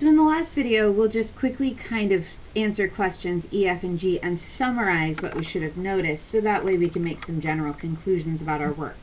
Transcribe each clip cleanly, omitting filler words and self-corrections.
So in the last video, we'll just quickly kind of answer questions E, F, and G and summarize what we should have noticed, so that way we can make some general conclusions about our work.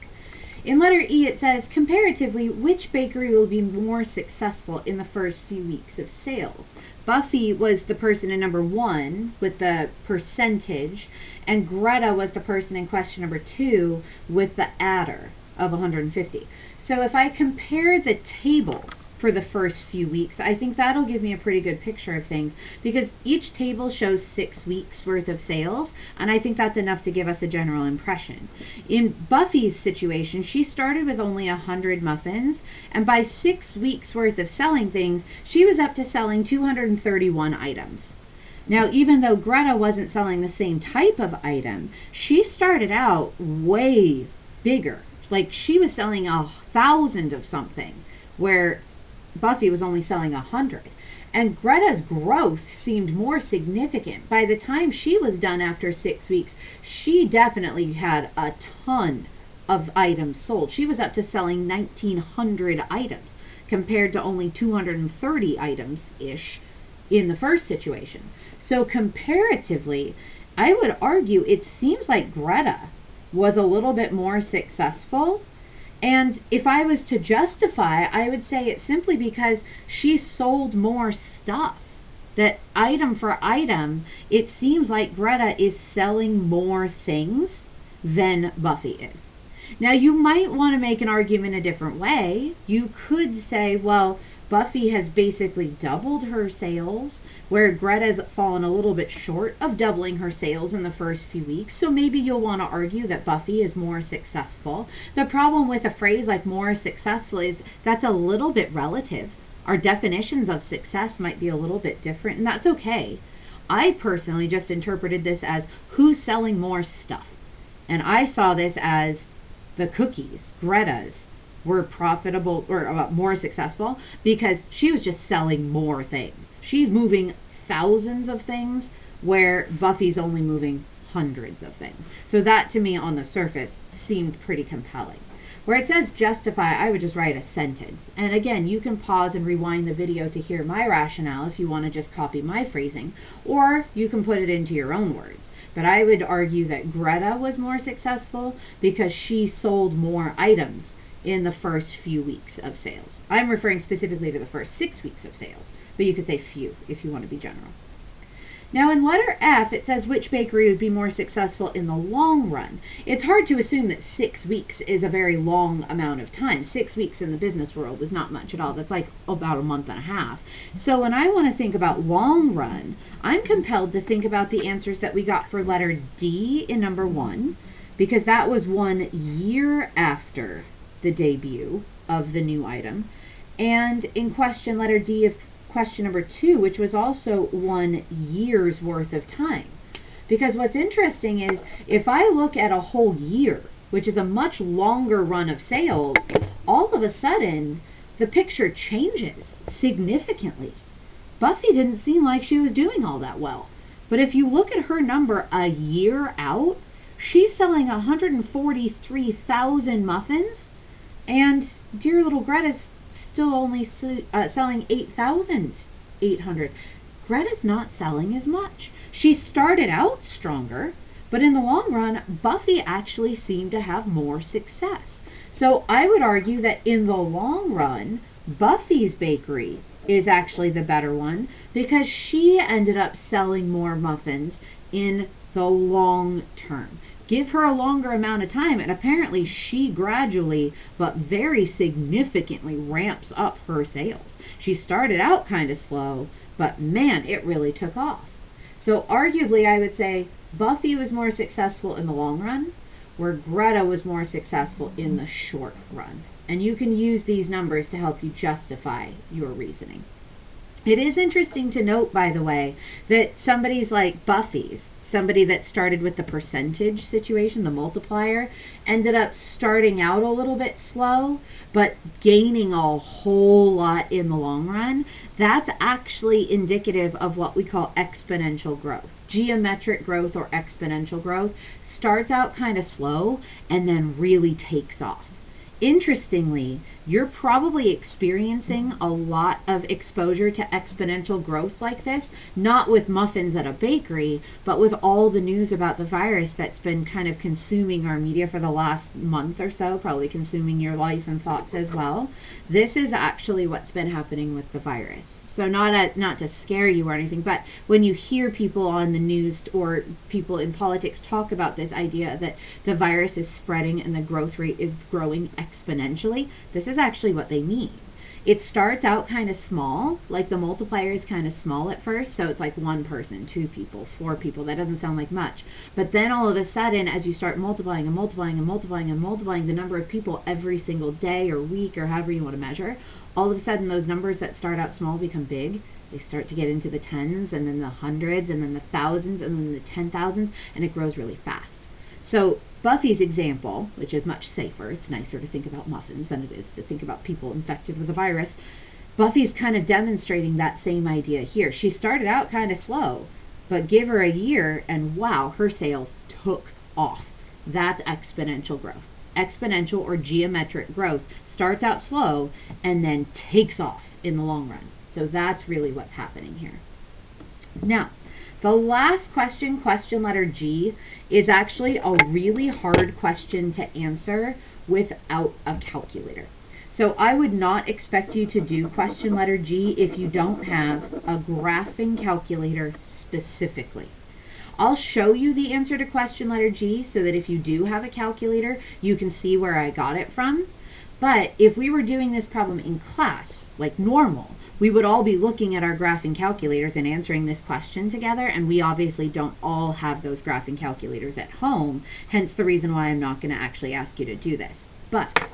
In letter E, it says, comparatively, which bakery will be more successful in the first few weeks of sales? Buffy was the person in number 1 with the percentage, and Greta was the person in question number 2 with the adder of 150. So if I compare the tables for the first few weeks, I think that'll give me a pretty good picture of things, because each table shows 6 weeks worth of sales, and I think that's enough to give us a general impression. In Buffy's situation, she started with only 100 muffins, and by 6 weeks worth of selling things, she was up to selling 231 items. Now, even though Greta wasn't selling the same type of item, she started out way bigger. Like, she was selling 1,000 of something, where Buffy was only selling 100. And Greta's growth seemed more significant. By the time she was done after 6 weeks, she definitely had a ton of items sold. She was up to selling 1,900 items compared to only 230 items-ish in the first situation. So comparatively, I would argue it seems like Greta was a little bit more successful. And if I was to justify, I would say it's simply because she sold more stuff. That item for item, it seems like Greta is selling more things than Buffy is. Now, you might want to make an argument a different way. You could say, well, Buffy has basically doubled her sales, where Greta's fallen a little bit short of doubling her sales in the first few weeks. So maybe you'll want to argue that Buffy is more successful. The problem with a phrase like more successful is that's a little bit relative. Our definitions of success might be a little bit different, and that's okay. I personally just interpreted this as who's selling more stuff. And I saw this as the cookies, Greta's, were profitable or more successful because she was just selling more things. She's moving thousands of things where Buffy's only moving hundreds of things. So that to me on the surface seemed pretty compelling. Where it says justify, I would just write a sentence. And again, you can pause and rewind the video to hear my rationale if you want to just copy my phrasing, or you can put it into your own words. But I would argue that Greta was more successful because she sold more items in the first few weeks of sales. I'm referring specifically to the first 6 weeks of sales, but you could say few if you want to be general. Now in letter F, it says which bakery would be more successful in the long run. It's hard to assume that 6 weeks is a very long amount of time. 6 weeks in the business world is not much at all. That's like about a month and a half. So when I want to think about long run, I'm compelled to think about the answers that we got for letter D in number 1, because that was 1 year after the debut of the new item, and in question letter D of question number 2, which was also 1 year's worth of time. Because what's interesting is if I look at a whole year, which is a much longer run of sales, all of a sudden the picture changes significantly. Buffy didn't seem like she was doing all that well, but if you look at her number a year out, she's selling 143,000 muffins, and dear little Greta's still only selling 8,800. Greta's not selling as much. She started out stronger, but in the long run, Buffy actually seemed to have more success. So I would argue that in the long run, Buffy's bakery is actually the better one, because she ended up selling more muffins in the long term. Give her a longer amount of time, and apparently she gradually but very significantly ramps up her sales. She started out kind of slow, but man, it really took off. So arguably I would say Buffy was more successful in the long run, where Greta was more successful in the short run. And you can use these numbers to help you justify your reasoning. It is interesting to note, by the way, that somebody's like Buffy's, somebody that started with the percentage situation, the multiplier, ended up starting out a little bit slow, but gaining a whole lot in the long run. That's actually indicative of what we call exponential growth. Geometric growth or exponential growth starts out kind of slow and then really takes off. Interestingly, you're probably experiencing a lot of exposure to exponential growth like this, not with muffins at a bakery, but with all the news about the virus that's been kind of consuming our media for the last month or so, probably consuming your life and thoughts as well. This is actually what's been happening with the virus. So not to scare you or anything, but when you hear people on the news or people in politics talk about this idea that the virus is spreading and the growth rate is growing exponentially, this is actually what they mean. It starts out kind of small, like the multiplier is kind of small at first, so it's like one person, two people, four people. That doesn't sound like much. But then all of a sudden, as you start multiplying and multiplying and multiplying and multiplying the number of people every single day or week or however you want to measure, all of a sudden those numbers that start out small become big. They start to get into the tens and then the hundreds and then the thousands and then the 10,000s, and it grows really fast. So Buffy's example, which is much safer, it's nicer to think about muffins than it is to think about people infected with a virus. Buffy's kind of demonstrating that same idea here. She started out kind of slow, but give her a year and wow, her sales took off. That's exponential growth. Exponential or geometric growth starts out slow and then takes off in the long run. So that's really what's happening here. Now, the last question, question letter G, is actually a really hard question to answer without a calculator. So I would not expect you to do question letter G if you don't have a graphing calculator specifically. I'll show you the answer to question letter G so that if you do have a calculator, you can see where I got it from. But if we were doing this problem in class, like normal, we would all be looking at our graphing calculators and answering this question together, and we obviously don't all have those graphing calculators at home, hence the reason why I'm not going to actually ask you to do this. But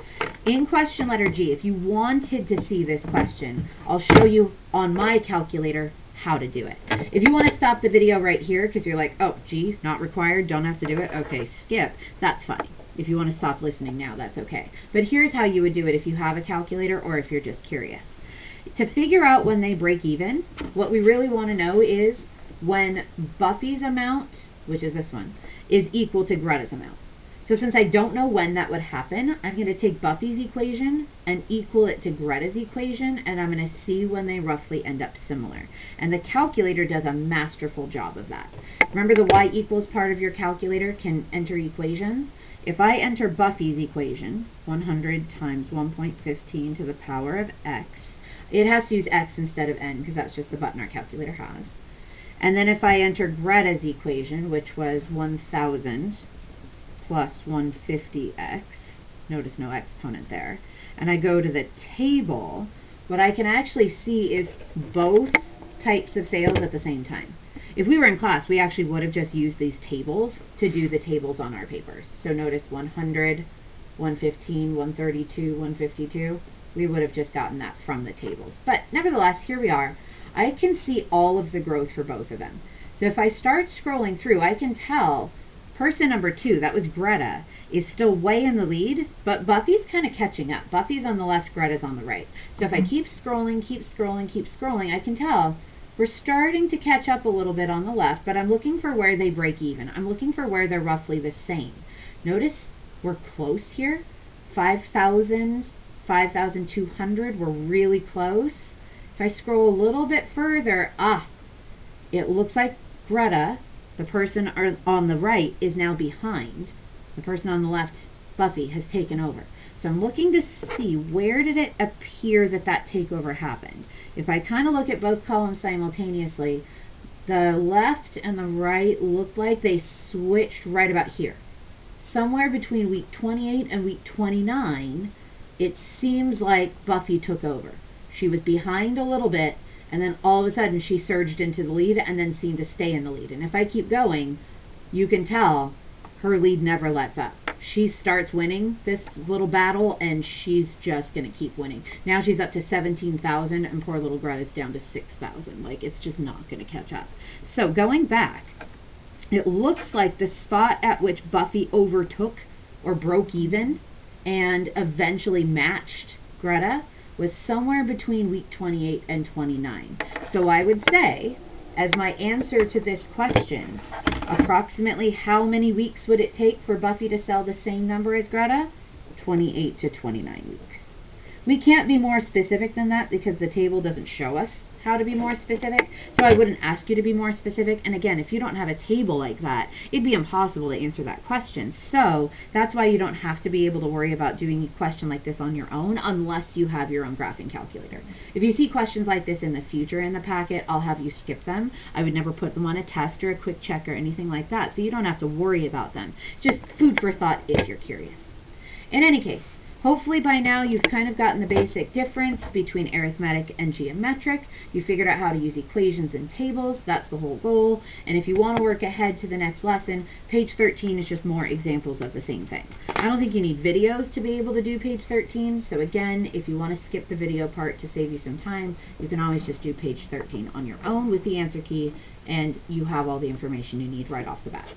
in question letter G, if you wanted to see this question, I'll show you on my calculator how to do it. If you want to stop the video right here because you're like, oh, G, not required, don't have to do it, okay, skip, that's fine. If you want to stop listening now, that's okay. But here's how you would do it if you have a calculator or if you're just curious. To figure out when they break even, what we really want to know is when Buffy's amount, which is this one, is equal to Greta's amount. So since I don't know when that would happen, I'm going to take Buffy's equation and equal it to Greta's equation, and I'm going to see when they roughly end up similar. And the calculator does a masterful job of that. Remember the y equals part of your calculator can enter equations? If I enter Buffy's equation, 100 times 1.15 to the power of x, it has to use x instead of n because that's just the button our calculator has. And then if I enter Greta's equation, which was 1000 plus 150x, notice no exponent there, and I go to the table, what I can actually see is both types of sales at the same time. If we were in class, we actually would have just used these tables to do the tables on our papers. So notice 100, 115, 132, 152. We would have just gotten that from the tables. But nevertheless, here we are. I can see all of the growth for both of them. So if I start scrolling through, I can tell person number 2, that was Greta, is still way in the lead, but Buffy's kind of catching up. Buffy's on the left, Greta's on the right. So if I keep scrolling, I can tell we're starting to catch up a little bit on the left, but I'm looking for where they break even. I'm looking for where they're roughly the same. Notice we're close here. 5,000, 5,200, we're really close. If I scroll a little bit further, it looks like Greta, the person on the right, is now behind. The person on the left, Buffy, has taken over. So I'm looking to see where did it appear that takeover happened. If I kind of look at both columns simultaneously, the left and the right look like they switched right about here. Somewhere between week 28 and week 29, it seems like Buffy took over. She was behind a little bit, and then all of a sudden she surged into the lead and then seemed to stay in the lead. And if I keep going, you can tell her lead never lets up. She starts winning this little battle, and she's just going to keep winning. Now she's up to 17,000, and poor little Greta's down to 6,000. Like, it's just not going to catch up. So going back, it looks like the spot at which Buffy overtook or broke even and eventually matched Greta was somewhere between week 28 and 29. So I would say, as my answer to this question, approximately how many weeks would it take for Buffy to sell the same number as Greta? 28 to 29 weeks. We can't be more specific than that because the table doesn't show us how to be more specific, so I wouldn't ask you to be more specific. And again, if you don't have a table like that, it'd be impossible to answer that question. So that's why you don't have to be able to worry about doing a question like this on your own unless you have your own graphing calculator. If you see questions like this in the future in the packet, I'll have you skip them. I would never put them on a test or a quick check or anything like that, so you don't have to worry about them. Just food for thought if you're curious. In any case, hopefully by now you've kind of gotten the basic difference between arithmetic and geometric. You figured out how to use equations and tables. That's the whole goal. And if you want to work ahead to the next lesson, page 13 is just more examples of the same thing. I don't think you need videos to be able to do page 13. So again, if you want to skip the video part to save you some time, you can always just do page 13 on your own with the answer key, and you have all the information you need right off the bat.